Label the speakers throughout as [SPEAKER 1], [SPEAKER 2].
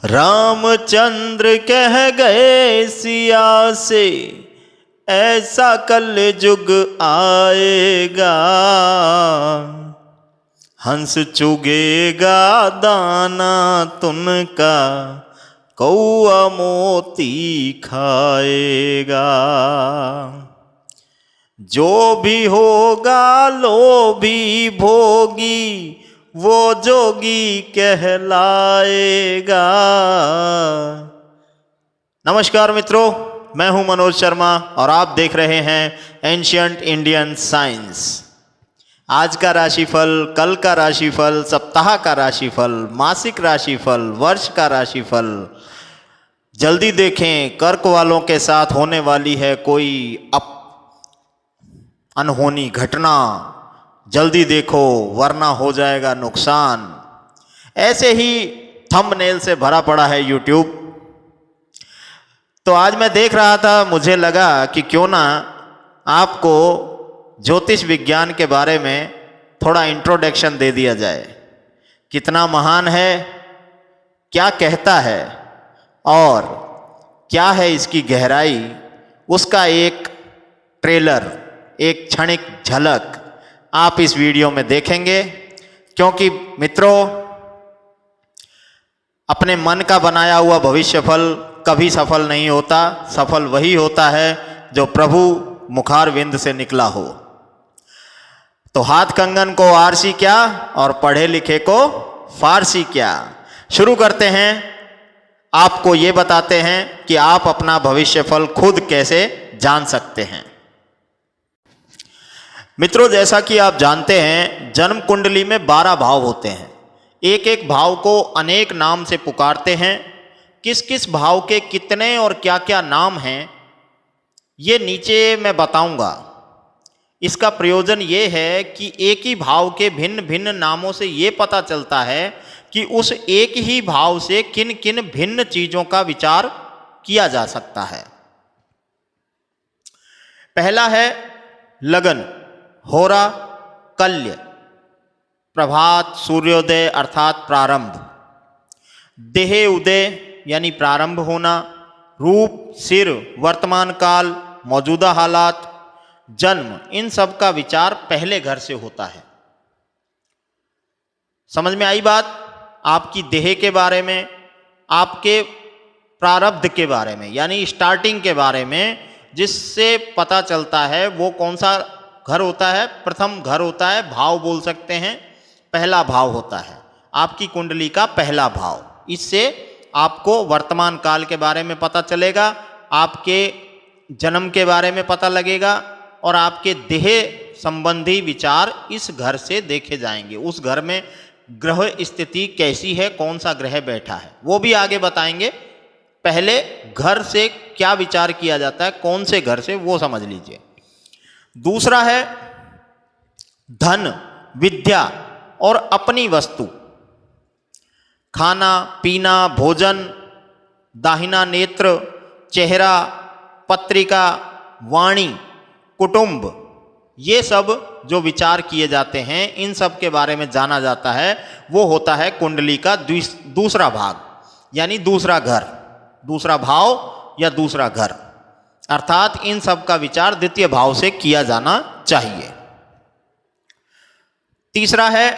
[SPEAKER 1] रामचंद्र कह गए सिया से ऐसा कल युग आएगा, हंस चुगेगा दाना तुनका, कौआ मोती खाएगा। जो भी होगा लोभी भोगी, वो जोगी कहलाएगा। नमस्कार मित्रों, मैं हूं मनोज शर्मा और आप देख रहे हैं एंशिएंट इंडियन साइंस। आज का राशिफल, कल का राशिफल, सप्ताह का राशिफल, मासिक राशिफल, वर्ष का राशिफल जल्दी देखें। कर्क वालों के साथ होने वाली है कोई अनहोनी घटना, जल्दी देखो वरना हो जाएगा नुकसान। ऐसे ही थंबनेल से भरा पड़ा है यूट्यूब। तो आज मैं देख रहा था, मुझे लगा कि क्यों ना आपको ज्योतिष विज्ञान के बारे में थोड़ा इंट्रोडक्शन दे दिया जाए। कितना महान है, क्या कहता है और क्या है इसकी गहराई, उसका एक ट्रेलर, एक क्षणिक झलक आप इस वीडियो में देखेंगे। क्योंकि मित्रों, अपने मन का बनाया हुआ भविष्यफल कभी सफल नहीं होता। सफल वही होता है जो प्रभु मुखारविंद से निकला हो। तो हाथ कंगन को आरसी क्या और पढ़े लिखे को फारसी क्या। शुरू करते हैं। आपको ये बताते हैं कि आप अपना भविष्यफल खुद कैसे जान सकते हैं। मित्रों, जैसा कि आप जानते हैं, जन्म कुंडली में 12 भाव होते हैं। एक एक भाव को अनेक नाम से पुकारते हैं। किस किस भाव के कितने और क्या क्या नाम हैं, ये नीचे मैं बताऊंगा। इसका प्रयोजन ये है कि एक ही भाव के भिन्न भिन्न नामों से ये पता चलता है कि उस एक ही भाव से किन किन भिन्न चीजों का विचार किया जा सकता है। पहला है लगन, होरा, कल्य, प्रभात, सूर्योदय अर्थात प्रारंभ, देह उदय यानी प्रारंभ होना, रूप, सिर, वर्तमान काल, मौजूदा हालात, जन्म, इन सब का विचार पहले घर से होता है। समझ में आई बात? आपकी देह के बारे में, आपके प्रारब्ध के बारे में यानी स्टार्टिंग के बारे में, जिससे पता चलता है वो कौन सा घर होता है। प्रथम घर होता है, भाव बोल सकते हैं, पहला भाव होता है आपकी कुंडली का पहला भाव। इससे आपको वर्तमान काल के बारे में पता चलेगा, आपके जन्म के बारे में पता लगेगा और आपके देह संबंधी विचार इस घर से देखे जाएंगे। उस घर में ग्रह स्थिति कैसी है, कौन सा ग्रह बैठा है, वो भी आगे बताएंगे। पहले घर से क्या विचार किया जाता है, कौन से घर से, वो समझ लीजिए। दूसरा है धन, विद्या और अपनी वस्तु, खाना पीना, भोजन, दाहिना नेत्र, चेहरा, पत्रिका, वाणी, कुटुंब, ये सब जो विचार किए जाते हैं, इन सब के बारे में जाना जाता है। वो होता है कुंडली का दूसरा भाग यानी दूसरा घर, दूसरा भाव या दूसरा घर। अर्थात इन सब का विचार द्वितीय भाव से किया जाना चाहिए। तीसरा है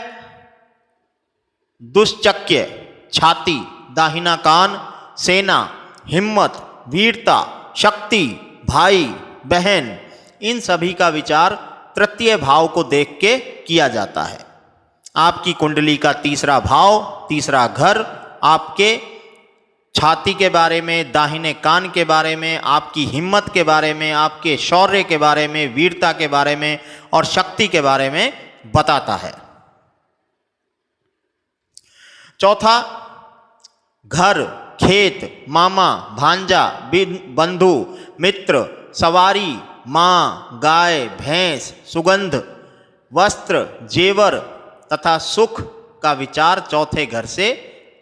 [SPEAKER 1] दुश्चक्य, छाती, दाहिना कान, सेना, हिम्मत, वीरता, शक्ति, भाई बहन, इन सभी का विचार तृतीय भाव को देख के किया जाता है। आपकी कुंडली का तीसरा भाव, तीसरा घर, आपके छाती के बारे में, दाहिने कान के बारे में, आपकी हिम्मत के बारे में, आपके शौर्य के बारे में, वीरता के बारे में और शक्ति के बारे में बताता है। चौथा घर, खेत, मामा, भांजा, बंधु, मित्र, सवारी, माँ, गाय, भैंस, सुगंध, वस्त्र, जेवर तथा सुख का विचार चौथे घर से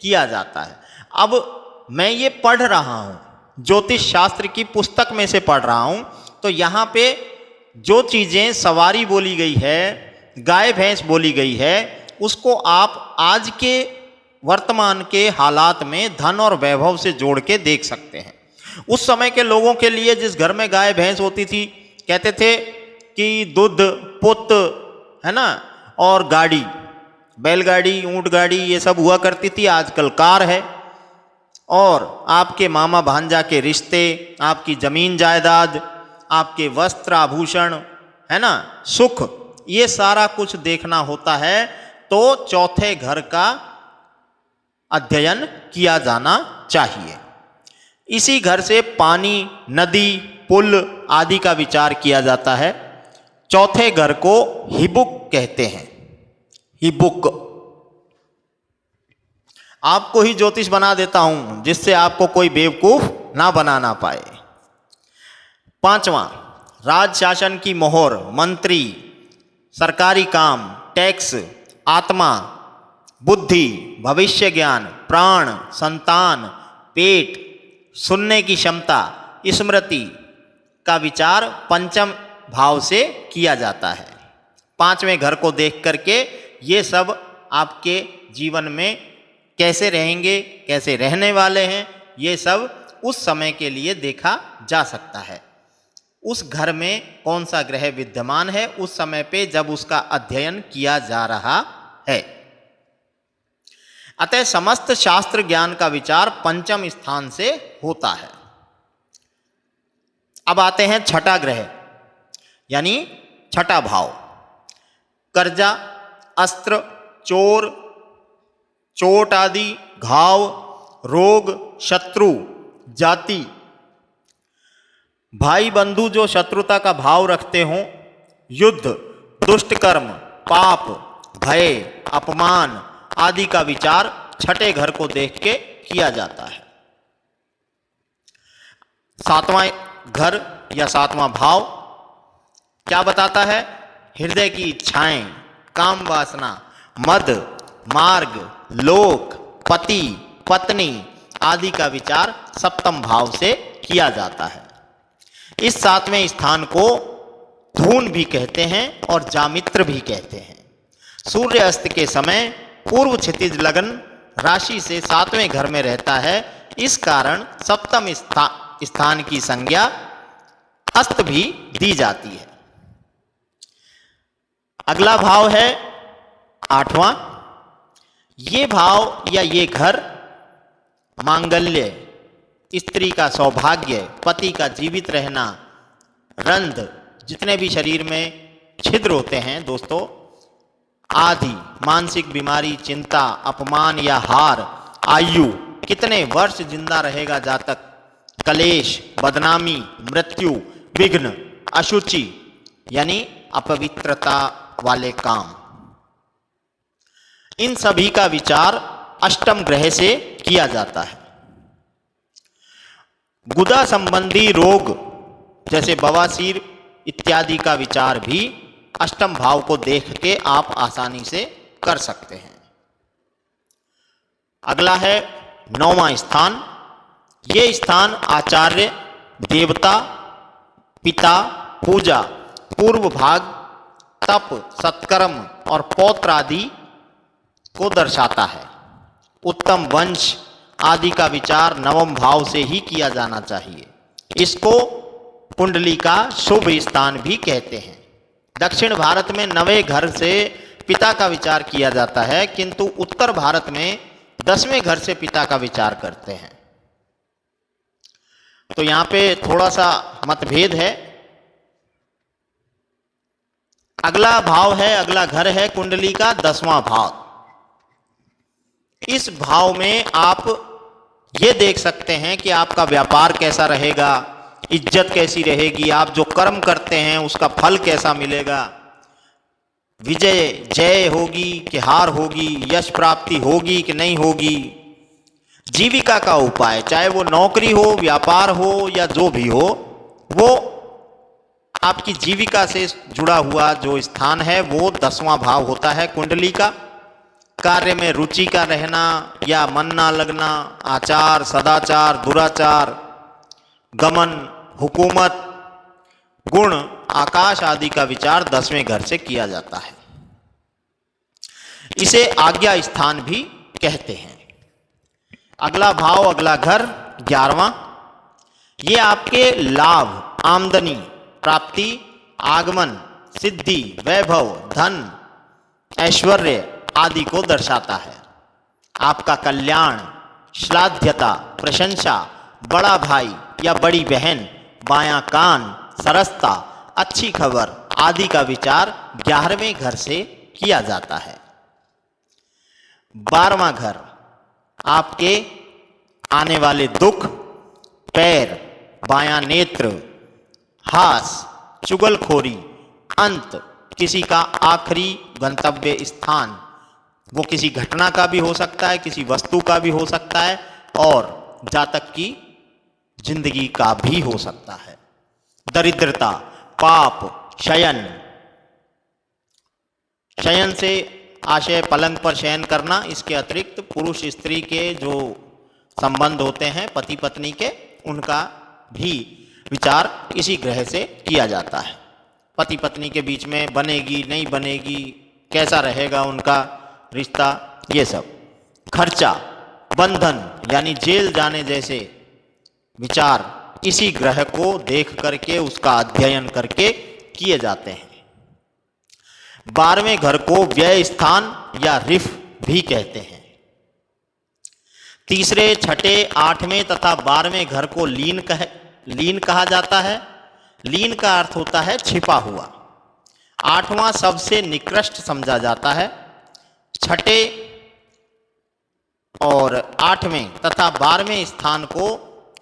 [SPEAKER 1] किया जाता है। अब मैं ये पढ़ रहा हूँ, ज्योतिष शास्त्र की पुस्तक में से पढ़ रहा हूँ, तो यहाँ पे जो चीज़ें सवारी बोली गई है, गाय भैंस बोली गई है, उसको आप आज के वर्तमान के हालात में धन और वैभव से जोड़ के देख सकते हैं। उस समय के लोगों के लिए जिस घर में गाय भैंस होती थी, कहते थे कि दूध पुत, है ना, और गाड़ी, बैलगाड़ी, ऊंट गाड़ी, ये सब हुआ करती थी। आजकल कार है, और आपके मामा भांजा के रिश्ते, आपकी जमीन जायदाद, आपके वस्त्र आभूषण, है ना, सुख, ये सारा कुछ देखना होता है तो चौथे घर का अध्ययन किया जाना चाहिए। इसी घर से पानी, नदी, पुल आदि का विचार किया जाता है। चौथे घर को हिबुक कहते हैं। हिबुक। आपको ही ज्योतिष बना देता हूं जिससे आपको कोई बेवकूफ ना बनाना पाए। पांचवां, राज शासन की मोहर, मंत्री, सरकारी काम, टैक्स, आत्मा, बुद्धि, भविष्य ज्ञान, प्राण, संतान, पेट, सुनने की क्षमता, स्मृति का विचार पंचम भाव से किया जाता है। पांचवें घर को देख करके ये सब आपके जीवन में कैसे रहेंगे, कैसे रहने वाले हैं, ये सब उस समय के लिए देखा जा सकता है। उस घर में कौन सा ग्रह विद्यमान है उस समय पे जब उसका अध्ययन किया जा रहा है। अतः समस्त शास्त्र ज्ञान का विचार पंचम स्थान से होता है। अब आते हैं छठा ग्रह, यानी छठा भाव। कर्जा, अस्त्र, चोर, चोट आदि, घाव, रोग, शत्रु, जाति, भाई बंधु जो शत्रुता का भाव रखते हों, युद्ध, दुष्ट कर्म, पाप, भय, अपमान आदि का विचार छठे घर को देख के किया जाता है। सातवां घर या सातवां भाव क्या बताता है? हृदय की इच्छाएं, काम वासना, मद, मार्ग, लोक, पति, पत्नी आदि का विचार सप्तम भाव से किया जाता है। इस सातवें स्थान को धून भी कहते हैं और जामित्र भी कहते हैं। सूर्य अस्त के समय पूर्व क्षितिज लगन राशि से सातवें घर में रहता है। इस कारण सप्तम स्थान की संज्ञा अस्त भी दी जाती है। अगला भाव है आठवां। ये भाव या ये घर मांगल्य, स्त्री का सौभाग्य, पति का जीवित रहना, रंध्र, जितने भी शरीर में छिद्र होते हैं दोस्तों, आदि, मानसिक बीमारी, चिंता, अपमान या हार, आयु, कितने वर्ष जिंदा रहेगा जातक, कलेश, बदनामी, मृत्यु, विघ्न, अशुचि यानी अपवित्रता वाले काम, इन सभी का विचार अष्टम ग्रह से किया जाता है। गुदा संबंधी रोग जैसे बवासीर इत्यादि का विचार भी अष्टम भाव को देख के आप आसानी से कर सकते हैं। अगला है नौवां स्थान। ये स्थान आचार्य, देवता, पिता, पूजा, पूर्व भाग, तप, सत्कर्म और पौत्र आदि को दर्शाता है। उत्तम वंश आदि का विचार नवम भाव से ही किया जाना चाहिए। इसको कुंडली का शुभ स्थान भी कहते हैं। दक्षिण भारत में नवे घर से पिता का विचार किया जाता है, किंतु उत्तर भारत में 10वें घर से पिता का विचार करते हैं। तो यहां पे थोड़ा सा मतभेद है। अगला भाव है, अगला घर है कुंडली का 10वां भाव। इस भाव में आप ये देख सकते हैं कि आपका व्यापार कैसा रहेगा, इज्जत कैसी रहेगी, आप जो कर्म करते हैं उसका फल कैसा मिलेगा, विजय जय होगी कि हार होगी, यश प्राप्ति होगी कि नहीं होगी, जीविका का उपाय, चाहे वो नौकरी हो, व्यापार हो या जो भी हो, वो आपकी जीविका से जुड़ा हुआ जो स्थान है वो 10वां भाव होता है कुंडली का। कार्य में रुचि का रहना या मन ना लगना, आचार, सदाचार, दुराचार, गमन, हुकूमत, गुण, आकाश आदि का विचार 10वें घर से किया जाता है। इसे आज्ञा स्थान भी कहते हैं। अगला भाव, अगला घर 11वां, ये आपके लाभ, आमदनी, प्राप्ति, आगमन, सिद्धि, वैभव, धन, ऐश्वर्य आदि को दर्शाता है। आपका कल्याण, श्लाघ्यता, प्रशंसा, बड़ा भाई या बड़ी बहन, बायां कान, सरसता, अच्छी खबर आदि का विचार 11वें घर से किया जाता है। 12वां घर आपके आने वाले दुख, पैर, बायां नेत्र, हास, चुगलखोरी, अंत, किसी का आखिरी गंतव्य स्थान, वो किसी घटना का भी हो सकता है, किसी वस्तु का भी हो सकता है, और जातक की जिंदगी का भी हो सकता है। दरिद्रता, पाप, शयन, शयन से आशय पलंग पर शयन करना, इसके अतिरिक्त पुरुष स्त्री के जो संबंध होते हैं पति पत्नी के, उनका भी विचार इसी ग्रह से किया जाता है। पति पत्नी के बीच में बनेगी नहीं बनेगी, कैसा रहेगा उनका रिश्ता, ये सब। खर्चा, बंधन यानी जेल जाने जैसे विचार इसी ग्रह को देख करके, उसका अध्ययन करके किए जाते हैं। 12वें घर को व्यय स्थान या रिफ भी कहते हैं। तीसरे, छठे, 8वें तथा 12वें घर को लीन कहा जाता है। लीन का अर्थ होता है छिपा हुआ। 8वां सबसे निकृष्ट समझा जाता है। छठे और 8वें तथा 12वें स्थान को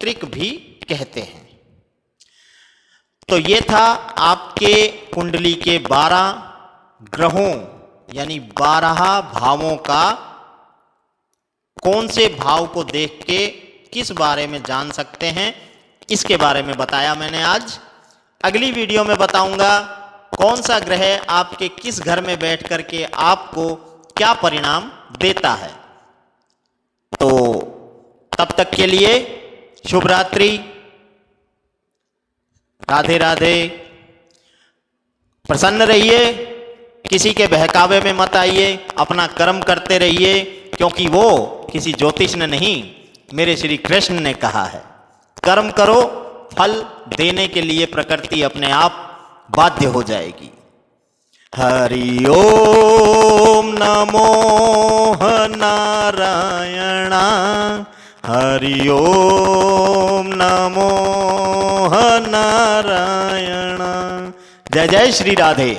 [SPEAKER 1] त्रिक भी कहते हैं। तो ये था आपके कुंडली के 12 ग्रहों यानी 12 भावों का कौन से भाव को देख के किस बारे में जान सकते हैं, इसके बारे में बताया मैंने आज। अगली वीडियो में बताऊंगा कौन सा ग्रह आपके किस घर में बैठ करके आपको क्या परिणाम देता है। तो तब तक के लिए शुभ रात्रि, राधे राधे। प्रसन्न रहिए, किसी के बहकावे में मत आइए, अपना कर्म करते रहिए, क्योंकि वो किसी ज्योतिष ने नहीं, मेरे श्री कृष्ण ने कहा है, कर्म करो, फल देने के लिए प्रकृति अपने आप बाध्य हो जाएगी। हरि ओम नमो नारायण, हरि ओम नमो नारायण। जय जय श्री राधे।